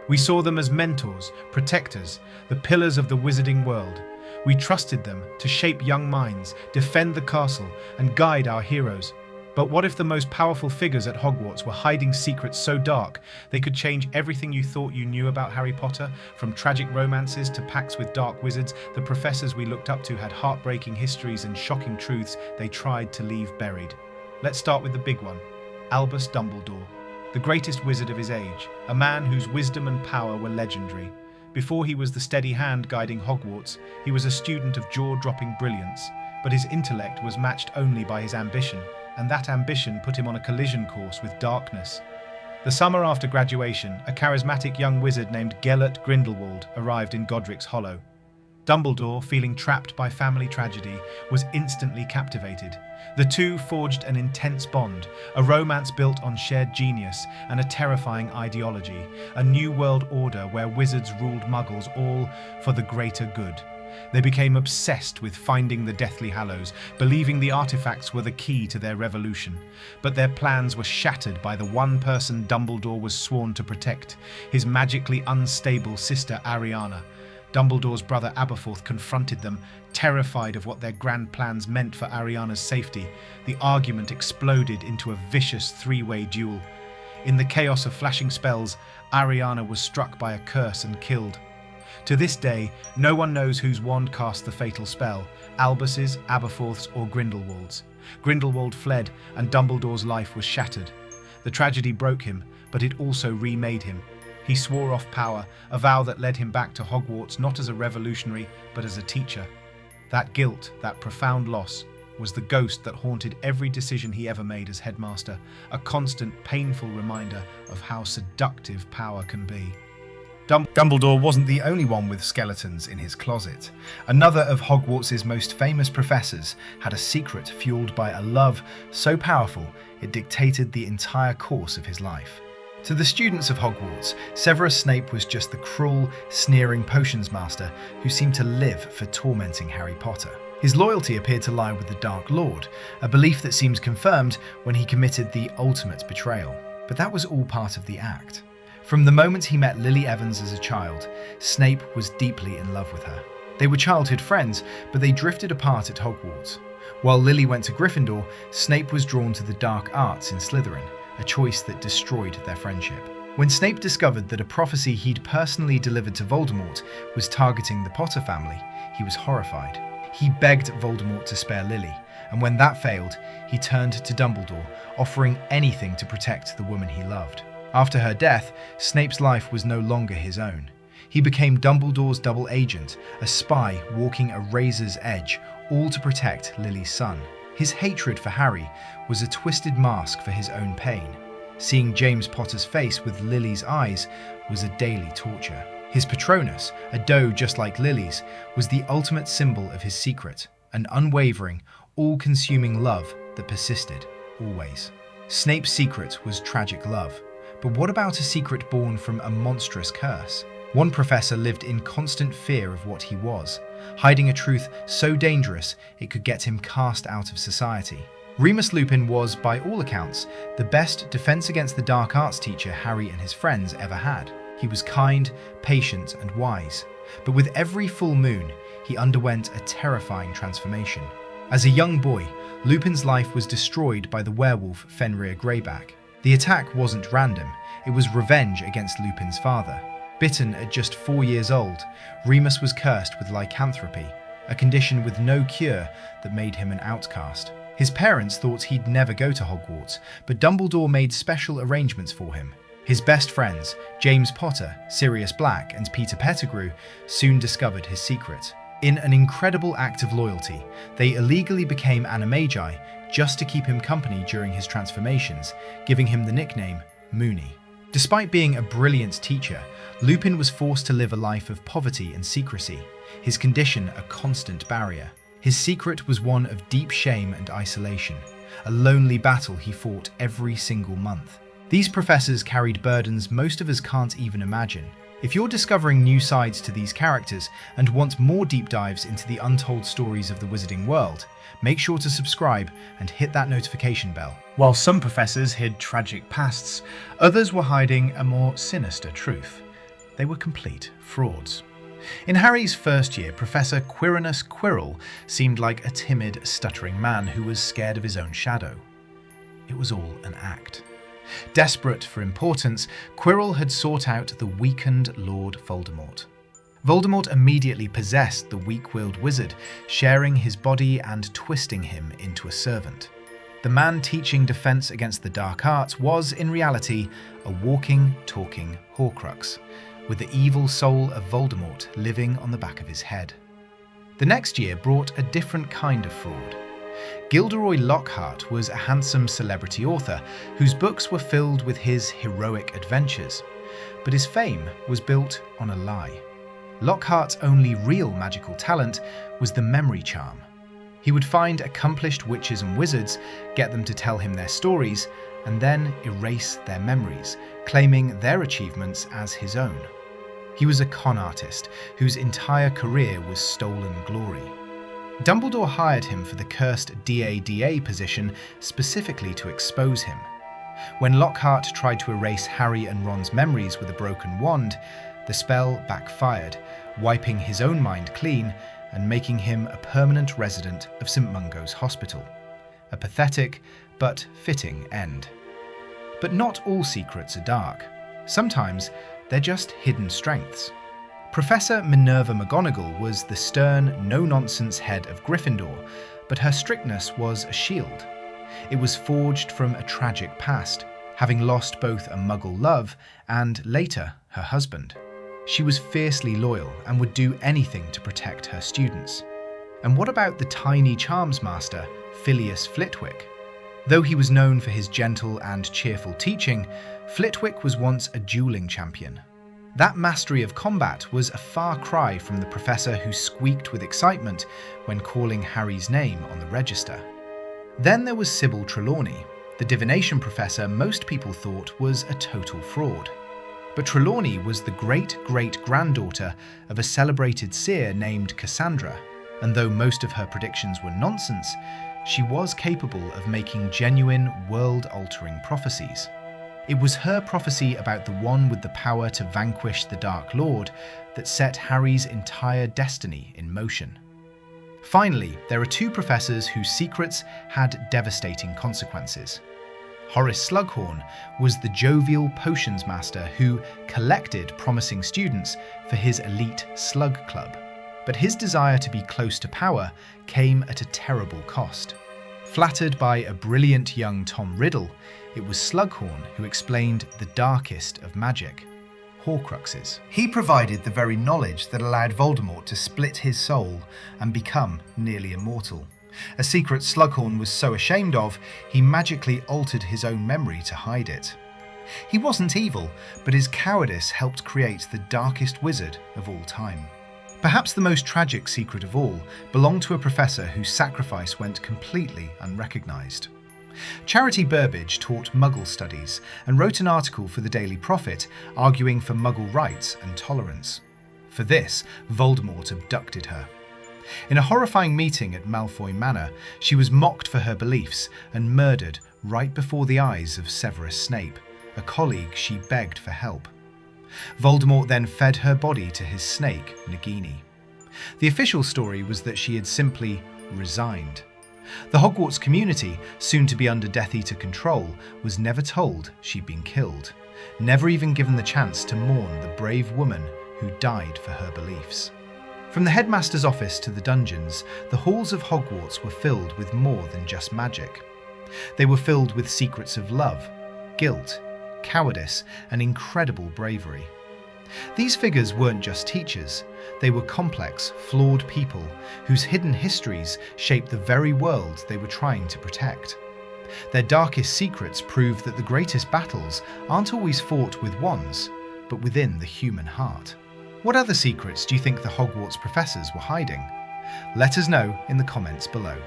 We saw them as mentors, protectors, the pillars of the wizarding world. We trusted them to shape young minds, defend the castle, and guide our heroes. But what if the most powerful figures at Hogwarts were hiding secrets so dark they could change everything you thought you knew about Harry Potter? From tragic romances to pacts with dark wizards, the professors we looked up to had heartbreaking histories and shocking truths they tried to leave buried. Let's start with the big one, Albus Dumbledore, the greatest wizard of his age, a man whose wisdom and power were legendary. Before he was the steady hand guiding Hogwarts, he was a student of jaw-dropping brilliance, but his intellect was matched only by his ambition, and that ambition put him on a collision course with darkness. The summer after graduation, a charismatic young wizard named Gellert Grindelwald arrived in Godric's Hollow. Dumbledore, feeling trapped by family tragedy, was instantly captivated. The two forged an intense bond, a romance built on shared genius and a terrifying ideology, a new world order where wizards ruled muggles, all for the greater good. They became obsessed with finding the Deathly Hallows, believing the artifacts were the key to their revolution. But their plans were shattered by the one person Dumbledore was sworn to protect, his magically unstable sister Ariana. Dumbledore's brother Aberforth confronted them, terrified of what their grand plans meant for Ariana's safety. The argument exploded into a vicious three-way duel. In the chaos of flashing spells, Ariana was struck by a curse and killed. To this day, no one knows whose wand cast the fatal spell, Albus's, Aberforth's, or Grindelwald's. Grindelwald fled, and Dumbledore's life was shattered. The tragedy broke him, but it also remade him. He swore off power, a vow that led him back to Hogwarts not as a revolutionary, but as a teacher. That guilt, that profound loss, was the ghost that haunted every decision he ever made as headmaster, a constant, painful reminder of how seductive power can be. Dumbledore wasn't the only one with skeletons in his closet. Another of Hogwarts' most famous professors had a secret fueled by a love so powerful it dictated the entire course of his life. To the students of Hogwarts, Severus Snape was just the cruel, sneering potions master who seemed to live for tormenting Harry Potter. His loyalty appeared to lie with the Dark Lord, a belief that seems confirmed when he committed the ultimate betrayal. But that was all part of the act. From the moment he met Lily Evans as a child, Snape was deeply in love with her. They were childhood friends, but they drifted apart at Hogwarts. While Lily went to Gryffindor, Snape was drawn to the dark arts in Slytherin, a choice that destroyed their friendship. When Snape discovered that a prophecy he'd personally delivered to Voldemort was targeting the Potter family, he was horrified. He begged Voldemort to spare Lily, and when that failed, he turned to Dumbledore, offering anything to protect the woman he loved. After her death, Snape's life was no longer his own. He became Dumbledore's double agent, a spy walking a razor's edge, all to protect Lily's son. His hatred for Harry was a twisted mask for his own pain. Seeing James Potter's face with Lily's eyes was a daily torture. His Patronus, a doe just like Lily's, was the ultimate symbol of his secret, an unwavering, all-consuming love that persisted, always. Snape's secret was tragic love. But what about a secret born from a monstrous curse? One professor lived in constant fear of what he was, hiding a truth so dangerous it could get him cast out of society. Remus Lupin was, by all accounts, the best defense against the dark arts teacher Harry and his friends ever had. He was kind, patient, and wise. But with every full moon, he underwent a terrifying transformation. As a young boy, Lupin's life was destroyed by the werewolf Fenrir Greyback. The attack wasn't random, it was revenge against Lupin's father. Bitten at just 4 years old, Remus was cursed with lycanthropy, a condition with no cure that made him an outcast. His parents thought he'd never go to Hogwarts, but Dumbledore made special arrangements for him. His best friends, James Potter, Sirius Black, and Peter Pettigrew, soon discovered his secret. In an incredible act of loyalty, they illegally became animagi just to keep him company during his transformations, giving him the nickname Moony. Despite being a brilliant teacher, Lupin was forced to live a life of poverty and secrecy, his condition a constant barrier. His secret was one of deep shame and isolation, a lonely battle he fought every single month. These professors carried burdens most of us can't even imagine. If you're discovering new sides to these characters and want more deep dives into the untold stories of the wizarding world, make sure to subscribe and hit that notification bell. While some professors hid tragic pasts, others were hiding a more sinister truth. They were complete frauds. In Harry's first year, Professor Quirinus Quirrell seemed like a timid, stuttering man who was scared of his own shadow. It was all an act. Desperate for importance, Quirrell had sought out the weakened Lord Voldemort. Voldemort immediately possessed the weak-willed wizard, sharing his body and twisting him into a servant. The man teaching defense against the dark arts was, in reality, a walking, talking Horcrux, with the evil soul of Voldemort living on the back of his head. The next year brought a different kind of fraud. Gilderoy Lockhart was a handsome celebrity author whose books were filled with his heroic adventures, but his fame was built on a lie. Lockhart's only real magical talent was the memory charm. He would find accomplished witches and wizards, get them to tell him their stories, and then erase their memories, claiming their achievements as his own. He was a con artist whose entire career was stolen glory. Dumbledore hired him for the cursed DADA position specifically to expose him. When Lockhart tried to erase Harry and Ron's memories with a broken wand, the spell backfired, wiping his own mind clean and making him a permanent resident of St. Mungo's Hospital. A pathetic but fitting end. But not all secrets are dark. Sometimes they're just hidden strengths. Professor Minerva McGonagall was the stern, no-nonsense head of Gryffindor, but her strictness was a shield. It was forged from a tragic past, having lost both a Muggle love and, later, her husband. She was fiercely loyal and would do anything to protect her students. And what about the tiny charms master, Phileas Flitwick? Though he was known for his gentle and cheerful teaching, Flitwick was once a dueling champion. That mastery of combat was a far cry from the professor who squeaked with excitement when calling Harry's name on the register. Then there was Sybil Trelawney, the divination professor most people thought was a total fraud. But Trelawney was the great-great-granddaughter of a celebrated seer named Cassandra, and though most of her predictions were nonsense, she was capable of making genuine, world-altering prophecies. It was her prophecy about the one with the power to vanquish the Dark Lord that set Harry's entire destiny in motion. Finally, there are two professors whose secrets had devastating consequences. Horace Slughorn was the jovial potions master who collected promising students for his elite slug club. But his desire to be close to power came at a terrible cost. Flattered by a brilliant young Tom Riddle, it was Slughorn who explained the darkest of magic, Horcruxes. He provided the very knowledge that allowed Voldemort to split his soul and become nearly immortal. A secret Slughorn was so ashamed of, he magically altered his own memory to hide it. He wasn't evil, but his cowardice helped create the darkest wizard of all time. Perhaps the most tragic secret of all belonged to a professor whose sacrifice went completely unrecognised. Charity Burbage taught Muggle studies and wrote an article for the Daily Prophet arguing for Muggle rights and tolerance. For this, Voldemort abducted her. In a horrifying meeting at Malfoy Manor, she was mocked for her beliefs and murdered right before the eyes of Severus Snape, a colleague she begged for help. Voldemort then fed her body to his snake, Nagini. The official story was that she had simply resigned. The Hogwarts community, soon to be under Death Eater control, was never told she'd been killed, never even given the chance to mourn the brave woman who died for her beliefs. From the headmaster's office to the dungeons, the halls of Hogwarts were filled with more than just magic. They were filled with secrets of love, guilt, cowardice, and incredible bravery. These figures weren't just teachers, they were complex, flawed people whose hidden histories shaped the very world they were trying to protect. Their darkest secrets prove that the greatest battles aren't always fought with wands, but within the human heart. What other secrets do you think the Hogwarts professors were hiding? Let us know in the comments below.